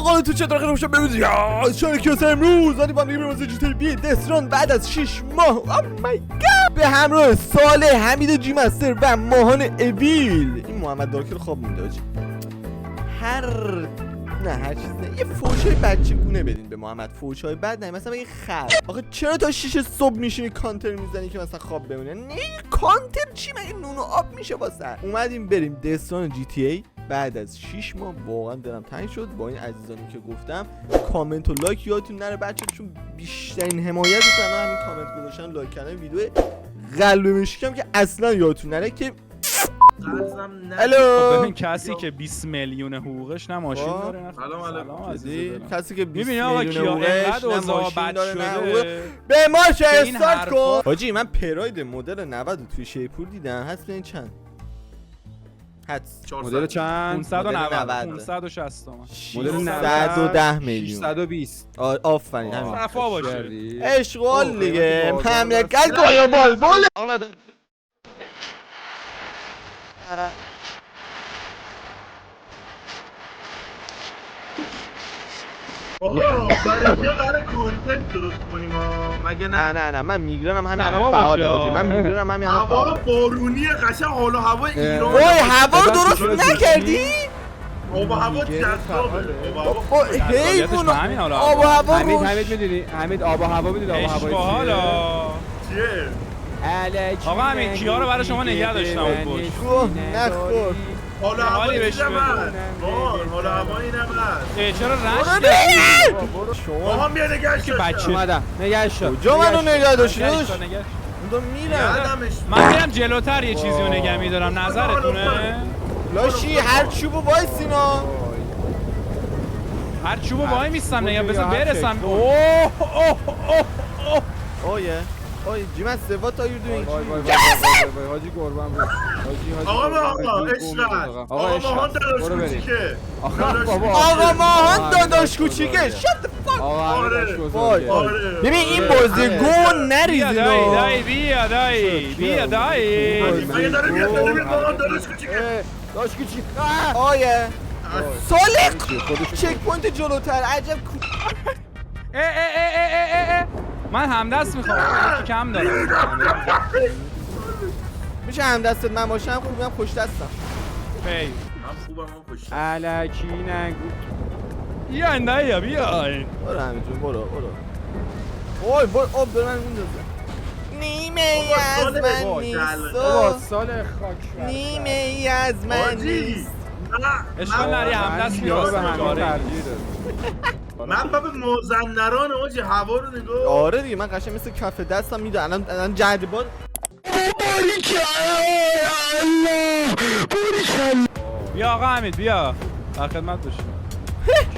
آقا تو چطور خیلی خوشم ببینید یا شرکت امروز ولی با هم میگیم جی تی بی دستران بعد از 6 ماه او مای گاد به همراه صالح، حمید جی مستر و ماهان اویل. این محمد دارکر خواب مونده آجی. هر چیز نه، یه فوشای بچگونه بدین به محمد، فوشای بد نه، مثلا بگی خر. آخه چرا تا 6 صبح میشینی کانتر میزنی که مثلا خواب بمونه؟ نه کانتر چی، مگه نون و آب میشه واسه؟ اومدیم بریم دستان جی تی ای بعد از 6 ماه. واقعا دلم تنگ شد با این عزیزانی که گفتم. کامنت و لایک یادتون نره بچه، چون بیشترین حمایت تنها همین کامنت گذاشتن، لایک کردن ویدیو قلب مشکم که اصلا یادتون نره که الو. ببین کسی که 20 میلیون حقوقش نه ماشین داره نه سلام کسی که 20 میلیون حقوقش نه ماشین داره نه به ما چه استارت کن حاجی. من پراید مدل 90 توی شیپور دیدم، هست ببین چند مدل چند؟ 590 560 مدل 110 میلیون 620. آفرین همین صفا باشه اشغال دیگه مملکت گایا بالبال. مگه نه من میگرنم همین فعاله. من میگرنم همین هوا بارونی قشنگ، حال و هوا ایران. وای هوا رو درست نکردی؟ آب و هوا جذابه. حیوان آب و هوا. حمید میدونی؟ حمید آب و هوا میدونی؟ آب و هوا چیه؟ الکی آقا همین کیا رو برای شما نگه داشتم اون پشت. نخور حال و هوا بهش بده. حال و هوا این هم هست. چرا رشت کردی؟ ما هم بیا نگهش که بچه اومدم نگهش شد. کجا منو نگه داشتیش؟ نگهش. اون میرم. من میرم جلوتر یه چیزی رو نگه میدارم، نظرتونه؟ لاشی هر چوبو وایسینا، هر چوبو وای میستم نگه بذار برسم. اوه جیمت سوا تا یور دوینگ. وای حاجی قربان بود. آقا عشقت. آقا ماهان داداش کوچیکه. آقا ماهان داداش کوچیکه. شت فاک. ببین این بازیکن نریزینو. بیا دایی مگه داره میاد ماهان داداش کوچیکه. داش کوچیک. آیه صالح چک پوینت جلوتر. عجب من همدست میخوام، یکی کم دارم. میشه همدستت من باشم؟ خوبم خوش دستم. هی من خوبم من خوش. الکی نگو. بیا بیاین. برو همینجون برو. اوه برو من میندازه. نیمه ای از من نیست. بابا سال خاک. نیمه ای از من نیست. اشکال نری همدست میراست به همین ترجیح من بابا مازندران آجی هوا رو نگاه. آره دیگه من قشنگ مثل کف دستم میدونم الان جدباد. بیا آقا حمید بیا در خدمت باشیم.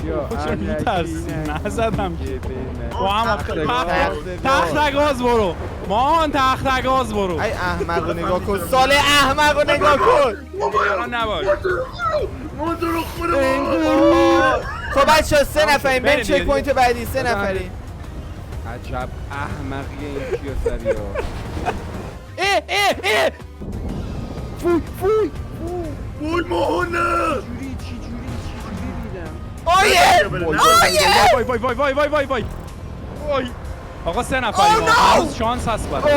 چرا میترسی؟ نزدم که محمد تختگاز برو ماهان، تختگاز برو. ای احمق رو نگاه کن صالح، احمق رو نگاه کن. نباش موتور خورم. خب بچه 3 نفریم بریم چک پوینت بعدی. 3 نفریم. عجب احمقیه این کیاسری ها. وای ماهانه. چی جوری دیدم. وای آقا 3 نفریم شانس هست برای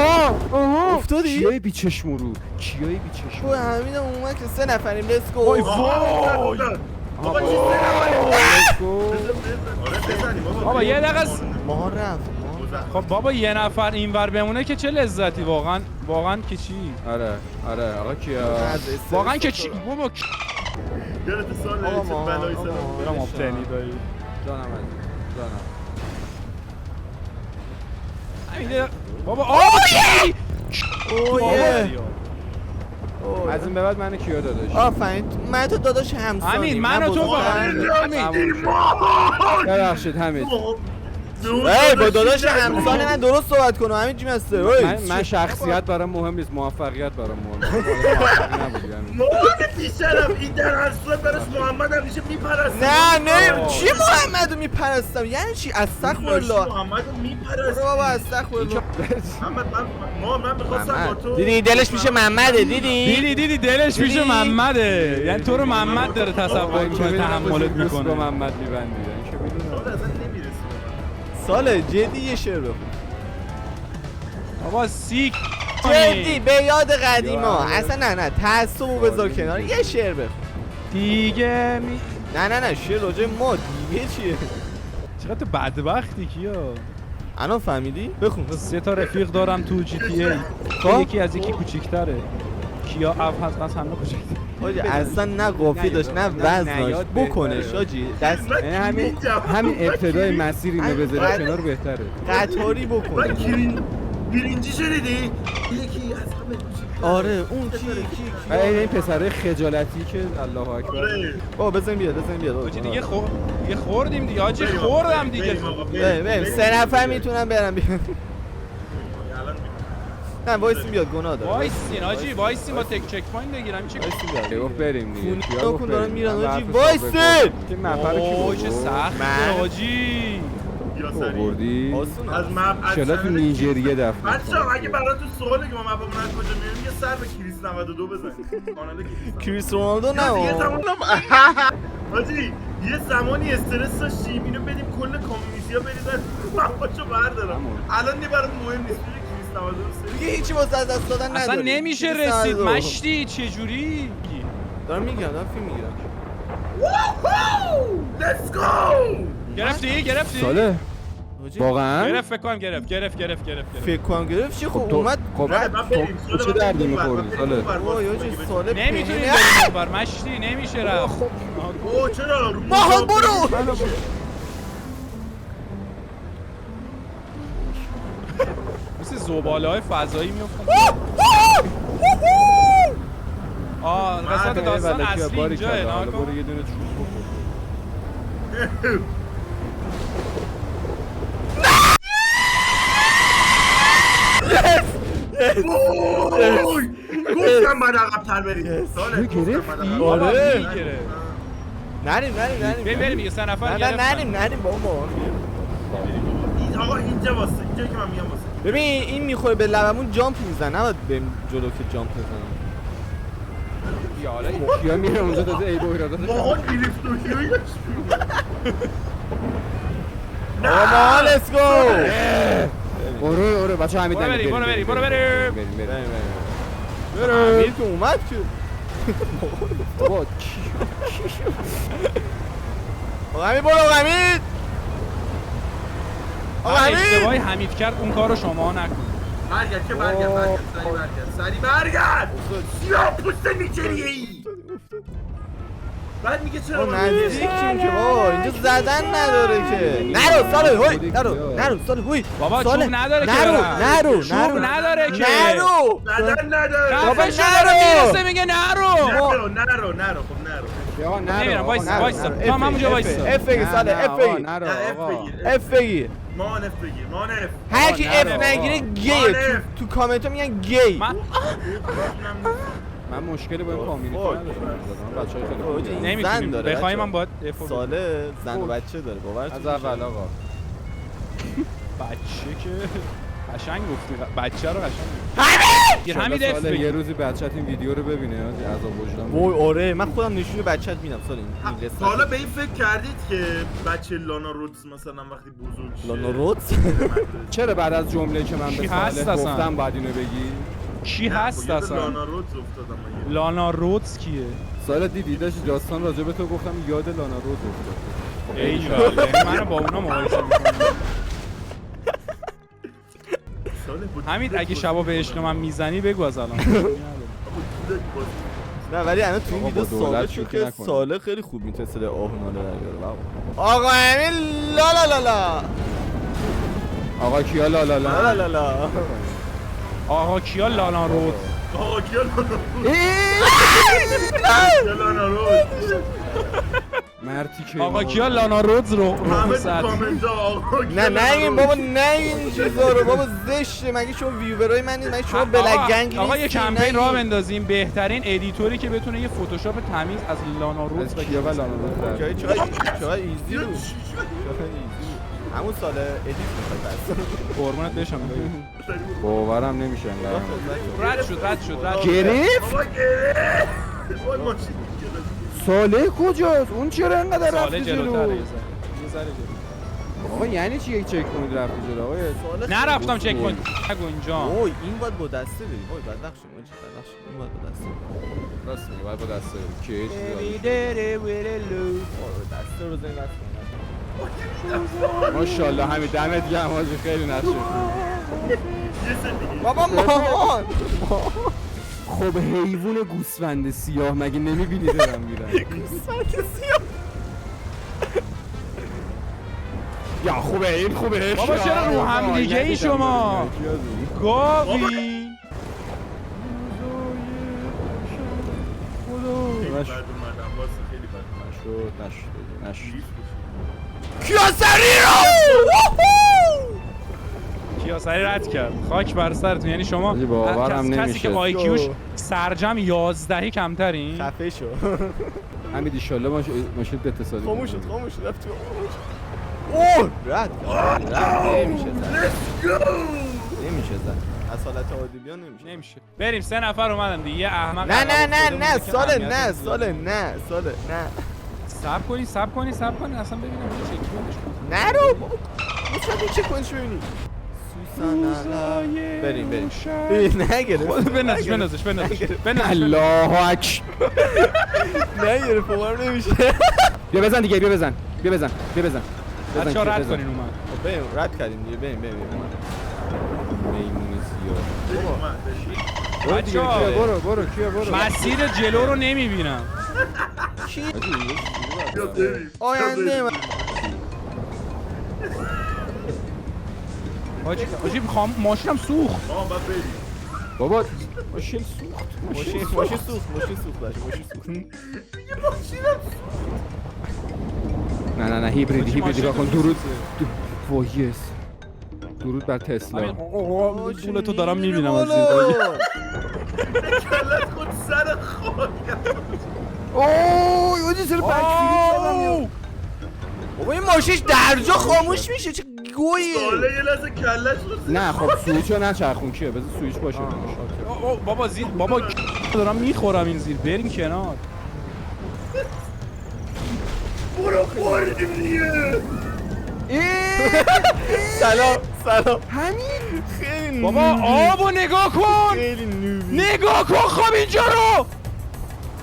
افتادی؟ کیای بی چشم رو تو همین اومد که 3 نفریم. لیتس گو. بابا یه دقیقه ما رفت. خب بابا یه نفر اینور بمونه که چه لذتی واقعا که چی؟ آره آقا کیا واقعا که چی؟ بابا یادت سال چه بلایی سر برام مبتنی دایی جانم همین بابا از این به بعد من کیا داداش. آفرین من تو داداش همسانی. همین من و تو با ببخشید حمید ای با داداش همسان من درست صحبت کنم همین چی مسته من شخصیت برام مهم نیست، موفقیت برام مهمه. محمد بیشترم این در اصلا براش محمد همیشه میپرسته. نه چی محمدو میپرستم یعنی چی استغفرالله محمدو میپرسته. بابا استغفرالله محمد من می‌خواستم با تو دیدی دلش میشه محمده دیدی دیدی دلش میشه محمده، یعنی تو رو محمد داره تصور میکنه میکنه تحملت با میکنه. محمد میبندی این که میدونم. اصلا نمیرسه. ساله جدی یه شعر بخون بابا سیک جدی به یاد قدیما اصلا نه تعصبو بذار کنار یه شعر بخون دیگه نه شعر راجع ما دیگه چیه چقدر تو بدبختی کیا. الان فهمیدی بخون 3 تا رفیق دارم تو جی تی ای، خب؟ یکی از یکی کوچیک‌تره. کیا اف هست از همه کوچیک‌تره. حاجی اصلا نه قافیه داشت نه وزن داشت بکنش حاجی دست یعنی همین ابتدای مسیر اینو بذاری کنار بهتره. قطاری من بکن گرینجی شنیدی؟ یکی از همه کوچیک‌تر. آره اون کی این پسره خجالتی که الله اکبر. آره. بابا بزن بیاد حاجی دیگه خوردیم دیگه حاجی، خوردم دیگه. بریم 3 نفر میتونم برم بیان الان نه وایسیم بیاد گناه داره وایسین حاجی، وایسین با تک چک پوینت بگیرم. چه وایسیم بیاد گفت بریم دیگه. خونی کن دارن میرن حاجی وایسین که نفر کی اوه بود؟ چه سخته حاجی. یا سری آوردی؟ آسون از مپ از انشالله تو چنل نیجریه دفن. بچه‌ها اگه براتون سواله که ما مپمون از کجا میاریم یه سر به کریس 92 بزنید. کانال کریس کریس رونالدو یه نه زمان حاجی یه زمانی استرس داشتیم اینو بدیم کل کامیونیتی‌ها بریزن مپاشو بردارم. الان دیگه برات مهم نیست. کریس 92 سری دیگه هیچی واسه از دست دادن نداری اصلا نمیشه کریس رسید 92. مشتی چجوری. دارم میگم دارم فیلم میگیرم Let's go! گرفتی ساله حاجی واقعا گرفت فکر کنم گرفت فکر کنم گرفت چی خب تو- اومد خب بعد بریم. تو چه دردی می‌خوری ساله؟ وای حاجی ساله نمیتونی پینه. بریم بر مشتی نمیشه رفت. اوه چرا؟ ماها برو مثل زباله‌های فضایی میافتن. قسمت داستان اصلی اینجاه نه برو یه دونه چوب بخور. اوه گفتم بعد عقب‌تر بریم. ساله گرفتی؟ آره. میگیره. نریم بریم یه 3 نفر نه گرفتن. نریم بابا آقا اینجا واسه اینجا که من میام واسه ببین این میخوره به لبمون جامپ میزنه نباید بریم جلو که جامپ بزنم کیا میره اونجا داده ای بو ایرادات. ماها گریفت و هیوی آقا ما لیتس گو برو بچه‌ها همین برو بریم. امیر که اومد که بابا آقا امیر برو آقا امیر آقا اشتباهی امیر حمید کرد اون کارو شما نکن. برگرد که برگرد سری برگرد سیاه پوست نیجریه‌ای بعد میگه چرا ما نزدیکیم که بابا اینجا زدن نداره که نرو ساله هوی نرو ساله هوی بابا چوب نداره که نرو چوب نداره که نرو زدن نداره بابا بابا نرو. میرسه میگه نرو. نرو خب نرو نمیرم وایسا تو هم همونجا وایسا. اف بگی ساله اف بگی نرو اف بگی مان اف بگیر مان اف هر کی اف نرو. نگیره گیه تو کامنت ها میگن گی من مشکلی با این کامیونیتی ندارم. بچه‌ها خیلی حاجی، خوبه. زن نمیتونیم داره بخوایم بچه. من باید ساله زن و بچه داره باورتون از اول آقا بچه که قشنگ گفتی بچه رو قشنگ حمید اف ساله یه بگیر. روزی بچه‌ت این ویدیو رو ببینه عذاب وجدان. وای آره من خودم نشون بچت میدم ساله این قسمت حالا به این فکر کردید که بچه لانا رودز مثلا وقتی بزرگ شه لانا رودز چرا بعد از جمله که من به کی هست ساله اصلا؟ گفتم بعد اینو بگی؟ کی هست اصلا لانا رودز افتادم مگه لانا رودز کیه ساله دیدی داشت داستان راجع به تو گفتم یاد لانا رود افتاد. ایوالله منو با اونا مقایسه می‌کنی. ساله بود حمید اگه شبا به عشق من میزنی بگو از الان. نه ولی الان تو این آقا ویدیو با دولت ثابت شد شوخی که نکنیم. ساله خیلی خوب میتونه صدای آهونا رو در بیاره آقا امین لا لا لا لا آقا کیا لا لا لا لا لا لا آقا کیا لانا رودز آقا کیا لانا رودز کیا لانا رودز مرتی که آقا کیا لانا رودز رو همه تو ساعت کامنت ها آقا نه نه این بابا نه این چیزا رو بابا زشته. مگه شما ویورای من نیست؟ مگه شما بلک گنگ آقا یه نیستی؟ کمپین راه نگین. بندازیم بهترین ادیتوری که بتونه یه فتوشاپ تمیز از لانا رودز از کیا و لانا رودز چای چای ایزی بود. چای ایزی بود. همون سال ادیت می‌خواد بس. قربونت بشم باورم نمیشه انقدر رد شد گرفت بابا گره وای ماشین گرفت. ساله کجاست اون چرا انقدر ساله رفتی جلوتره جلو یه ذره جلو. آقا یعنی چی یک چک پوینت رفتی جلو آقا نرفتم چک پوینت نگو اینجا اوه این باید با دسته بریم. وای بدبخت شدیم. بدبخت شدیم. این باید با دسته بریم. راست میگه باید با دسته که چیزی دسته رو زنگ بس کنم. ماشاءالله همین دمت گرم حاجی خیلی نقشه یه سر دیگه بابا مامان خب حیوان گوسفند سیاه مگه نمیبینی دارم میرن یا خوبه این خوبه بابا چرا رو هم دیگه ای شما؟ گاوی خیلی بد اومدم واسه خیلی بد اومدم. نشد کیاسری رو کیاسری رد کرد خاک بر سرتون. یعنی شما حاجی باورم کسی نمیشه. که آیکیوش سرجم 11 کمترین. خفه شو. همین ایشالله ماشین اتصالی خاموش شد خاموش شد رفت تو. اوه رد نمیشه زد نمیشه زد از حالت عادی بیا نمیشه. بریم 3 نفر اومدن دیگه. یه احمق نه نه عقب نه افتاده نه بوده که ساله اهمیت نه نمیده. ساله نه ساله نه صبر کنی اصلا ببینم چه چک پوینتش بود. نرو مطمئن چه کنش ببینی بریم نگرفت بندازش الله اکبر نگرفت عمر نمیشه بیا بزن دیگه بیا بزن بچه‌ها رد کنین اومد. بریم رد کردیم دیگه بریم میمون سیاه اومد. برو دیگه بچه‌ها. برو کیا برو مسیر جلو رو نمیبینم. بیا بریم. آینده من حاجی ماشینم سوخت. آقا باید بریم. بابا ماشین سوخت ماشین سوخت باشه ماشین سوخت نه هیبریدی ماشین نگاه کن تو درود وایس درود بر تسلا دول تو دارم میبینم از بالا. این. کلت خود سر خواهی. اوه یه سر بکفیری بابا این ماشینش درجا خاموش میشه چه گویی ساله یه لحظه کلت رو نه خب سویچو نچرخون کیه بذار سویچ باشه بابا زیر بابا دارم میخورم این زیر. بریم کنار. برو خوردیم دیگه. سلام همین خیلی بابا آبو نگاه کن. خیلی نوبی نگاه کن خب اینجا رو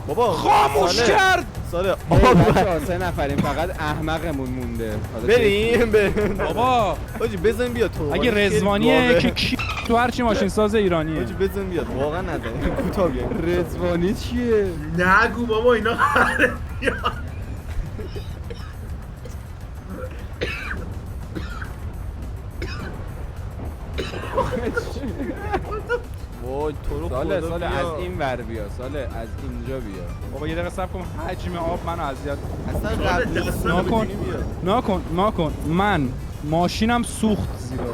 بابا خاموش کرد. ساله بچه‌ها 3 نفریم فقط احمقمون مونده بریم بابا حاجی بزن بیا تو اگه رزوانیه که کی تو هرچی ماشین ساز ایرانیه. حاجی بزن بیاد واقعا نزنیم کوتاه بیایم رزوانی چیه نگو بابا اینا خره. وای تو رو ساله خدا از بیا. این ور بیا ساله از اینجا بیا بابا یه دقیقه صبر کن. حجم آب منو اذیت. اصلا ساله قبلی دستم ناکن بدونی بیا. ناکن من ماشینم سوخت زیرا. خب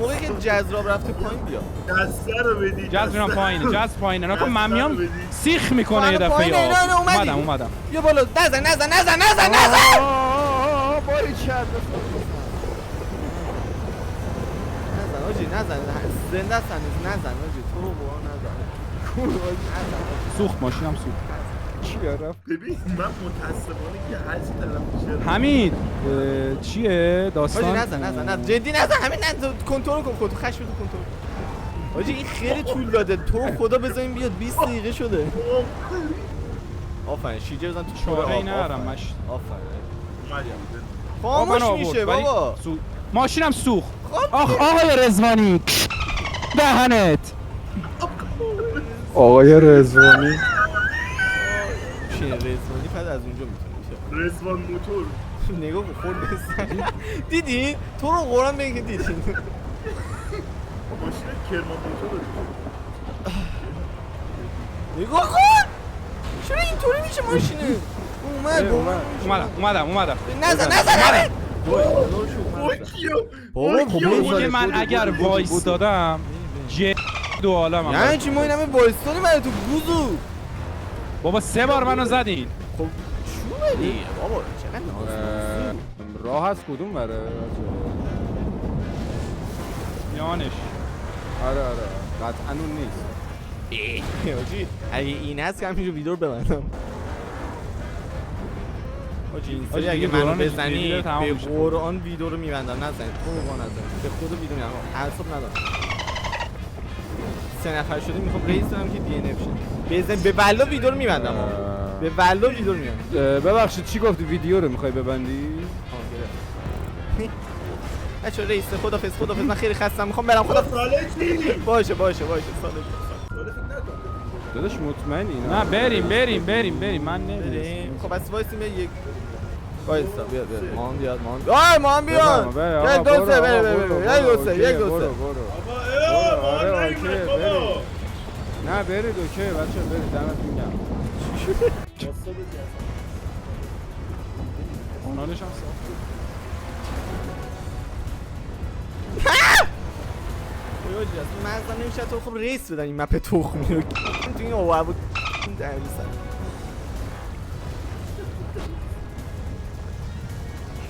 موقعی که جذراب رفته پایین بیا دسته رو بدی. جذب میرم پایینه پایینه. ناکن من دستم میام بدی. سیخ میکنه یه پایینه، دفعه پایینه. آب. نه، اومدی. اومدم بیا بالا نزن باری چرد نزن آجی نزن زنده است هنوز نزن آجی تو رو قرآن نزن سوخت ماشینم سوخت. چیه رفت ببین من متاسفانه که هرچی دارم میشه. حمید چیه داستان؟ آجی نزن جدی نزن همین نزن کنترل کن خودتو خشم تو کنترل آجی این خیلی طول داده تو رو خدا بذاریم بیاد 20 دقیقه شده آفرین شیجه بزن تو چوره چاره آب ای ندارم مش. آفرین اومدیم. خاموش میشه بابا ماشینم سوخت. آخ آقای رزوانی دهنت. آقای رزوانی چه رزوانی فقط از اونجا میتونه رزوان موتور. نگاه کن خورد بزن دیدی تو رو قرآن بگی که دیدی ماشین کرمان موتور. نگاه کن چرا اینطوری میشه ماشینه؟ اومد اومدم نزن وای کیو بابا وای خب کیو. میگه من اگر وایستادم دو عالمم. یعنی چی ما این همه وایستادیم برای تو گوزو؟ بابا 3 بار منو زدین. خب چونه دیگه بابا چقدر ناز راه از کدوم بره؟ یانش آره قطعا اون نیست. حاجی اگه این هست که همینجور ویدیو رو ببندم. حاجی این سری اگه منو بزنی به قرآن ویدیو رو میبندم. نزنید قربان نزنید به خود ویدیو میبندم. اعصاب ندارم. 3 نفر شدیم میخوام رئیس دارم که دی ان اف شه. بزن به والله ویدیو رو میبندم. به والله ویدیو رو میبندم. ببخشید چی گفتی ویدیو رو میخوای ببندی؟ بچه‌ها رئیس خدافظ من خیلی خستم میخوام برم. خدا ساله چی؟ باشه ساله ساله فکر نکن. داداش مطمئنی اینا؟ نه بریم من نمیرم. خب بس وایسیم یک وایسا بیاد مان بیاد یک دو سه یک دو سه بابا ما نمی‌ریم بابا. نه برید اوکی بچه برید دمتون گرم. کانالش هم مزدم نمیشه تو خب ریس بدن این مپ تخمی رو تو این اوه بود در بیسن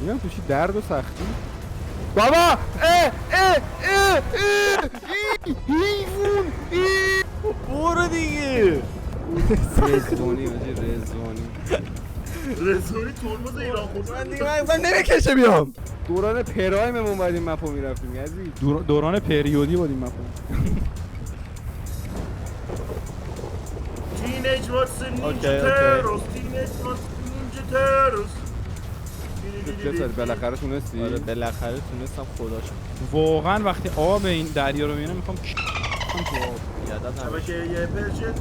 این هم توشی درد و سختی بابا حیوون برو دیگه رزوانی رزوانی ترمز ایران خود من دیگه من نمیکشه بیام دوران پرایم اومدیم مپو میرفتیم یزید دوران پریودی بودیم مپو. تینیج واتس نینجا تروس تینیج واتس نینجا تروس. چطور بالاخره تونستی؟ آره بالاخره تونستم خدا شد. واقعا وقتی آب این دریا رو میبینم میخوام تو آب. یادت نباشه که یه پرشنتون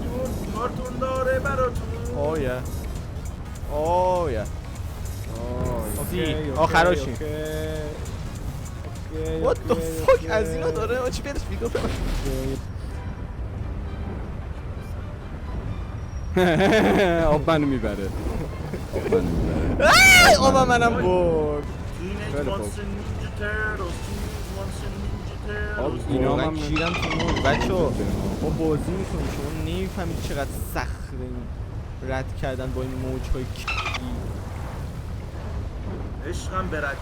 کارتون داره براتون. اوه آخراشیم. What the fuck از اینا داره؟ چی پیدش بیدو آب منو میبره آب منم برد. اینا من هم کیرم تو مون بچه ما بازی میکنیم شما نمیفهمید چقدر سخته این رد کردن با این موجهای کی عشقم برد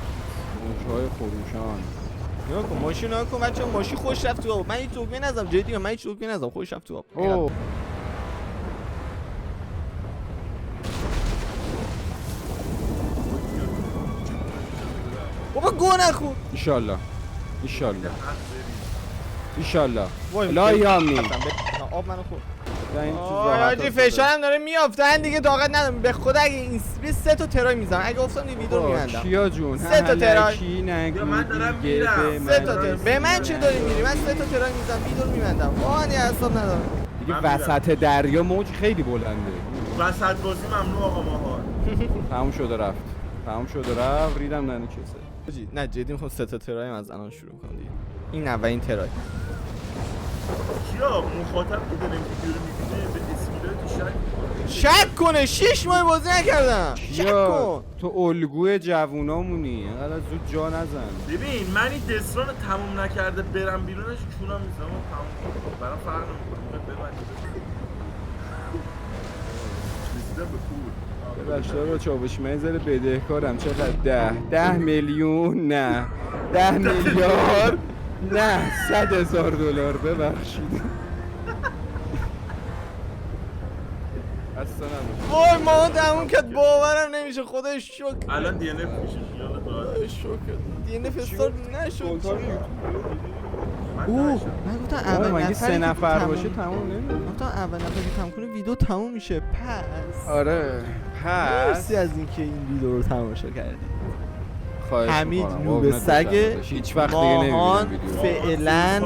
موجهای خروشان نیا کن ماشین نیا کن بچه ماشین خوش رفت تو آب. من هیچ توقعی نزدم جدی من هیچ توقعی نزدم خوش رفت تو آب. بابا گو نخور ایشالله لا یامی آب منو خورد. این چیز آجی فشارم داره میافتن دیگه طاقت ندارم به خدا. اگه این 3 تا ترای میزنم اگه افتادم این ویدیو رو میبندم. کیا جون 3 تا ترای من دارم میرم. 3 تا ترای به من چه داری میری؟ من 3 تا ترای میزنم ویدیو رو میبندم. وای حساب ندارم دیگه وسط دریا موج خیلی بلنده. وسط بازی ممنوع آقا ماهار. تموم شده رفت ریدم ننه کسه. نه جدی میخوام 3 تا ترایم از الان شروع کنم دیگه. این اولین ترای. کیا مخاطب که داره این ویدیو رو میبینه به اسکیلای تو شک کنه 6 ماه بازی نکردم. شک کن تو الگوی جوونامونی انقدر زود جا نزن. ببین من این دستران رو تموم نکرده برم بیرونش چونم میزنم و تموم کنم برام فرق نمیکنه ببندید رسیدم به پول. ببخشید آقا چاوشی من زره بدهکارم. چقدر 10 میلیون نه 10 میلیارد نه 100,000 دلار ببخشید. اصلا وای ما تموم کرد باورم نمیشه خدای شکر. الان دی ان اف میشه خیالت راحت. شکر دی ان اف استارت نشد. من اوه نشم. من گفتم اول مگه نفری 3 که نفر تموم- باشه تموم نمیشه. گفتم اول نفری که تموم کنه ویدیو تموم میشه. پس آره مرسی از اینکه این ویدیو رو تماشا کردید. خواهش حمید می‌کنم. نوب قربونت سگ بشم. هیچ وقت دیگه ماهان نمی‌بینم ویدیو. فعلا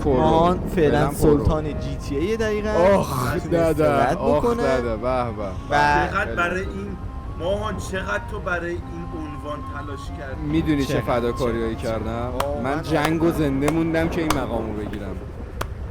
کرو. فعلا کرو. سلطان جی تی ای دقیقاً آخ دادا استراحت آخ بکنه. دادا به به و چقدر برای این ماهان چقدر تو برای این عنوان تلاش کردی. میدونی چه چقدر؟ فداکاریایی کردم آه، من من جنگ و زنده موندم که این مقامو بگیرم.